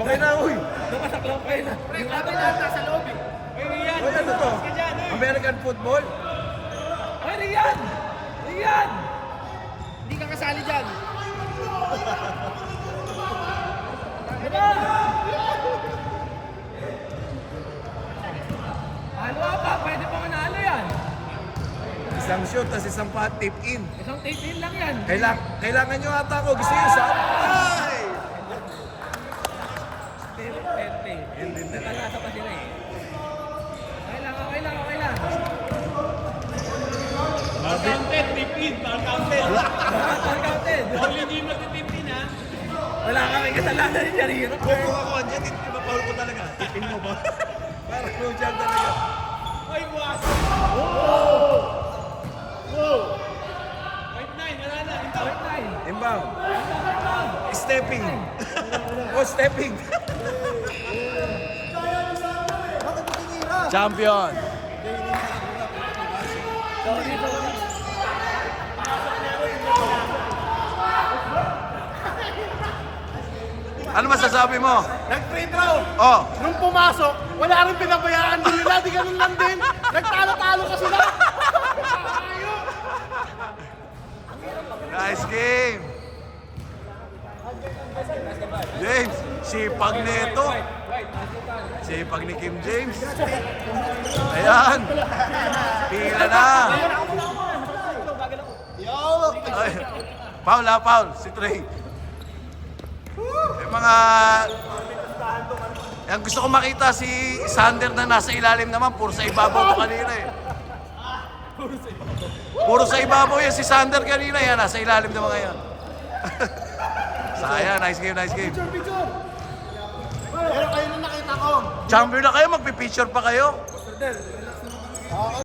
Okay na, uy. Nakasaklap kayo na. Yung akin lahat nasa loob eh. Rian! Uy, ano to? American football? Ay, Rian! Rian! Hindi ka kasali dyan. Diba? Ano pa? Pwede pa manalo yan. Isang shoot, tas isang pa tip in. Isang tape in lang yan. Kailangan nyo ata ko. Gusto nyo sa... Ay! Pente. Hindi na. Nakalasa pa sila eh. Okay lang. Counted, tipid, counted. Counted. Only di matitipin ha. Wala kami kasalanan ni Jariro. Kung ako andyan, ipapaul ko talaga. Tipin mo ba? Parang no jam talaga. Ay, was. Wow! 5-9, wala na. Ito. Imbang. Stepping. Oh, stepping. Champion. Sorry. Ano masasabi mo? Nag-free throw. Oh, Nung pumasok, wala rin pinabayaan din nila. Di ganun lang din. Nagtalo-talo ka sila. nice game. James, sipag nito. Sipag ni Kim James. Ayan. Pila na. Ay, Paul, si Trey. Yung mga... Yung gusto ko makita si Sander na nasa ilalim naman. Puro sa ibabaw ko kanina eh. Puro sa ibabaw yan si Sander kanina. Yan, nasa ilalim naman ngayon. Sayang, nice game. Pero kayo na nakita ko. Champion na kayo, magpipicture pa kayo.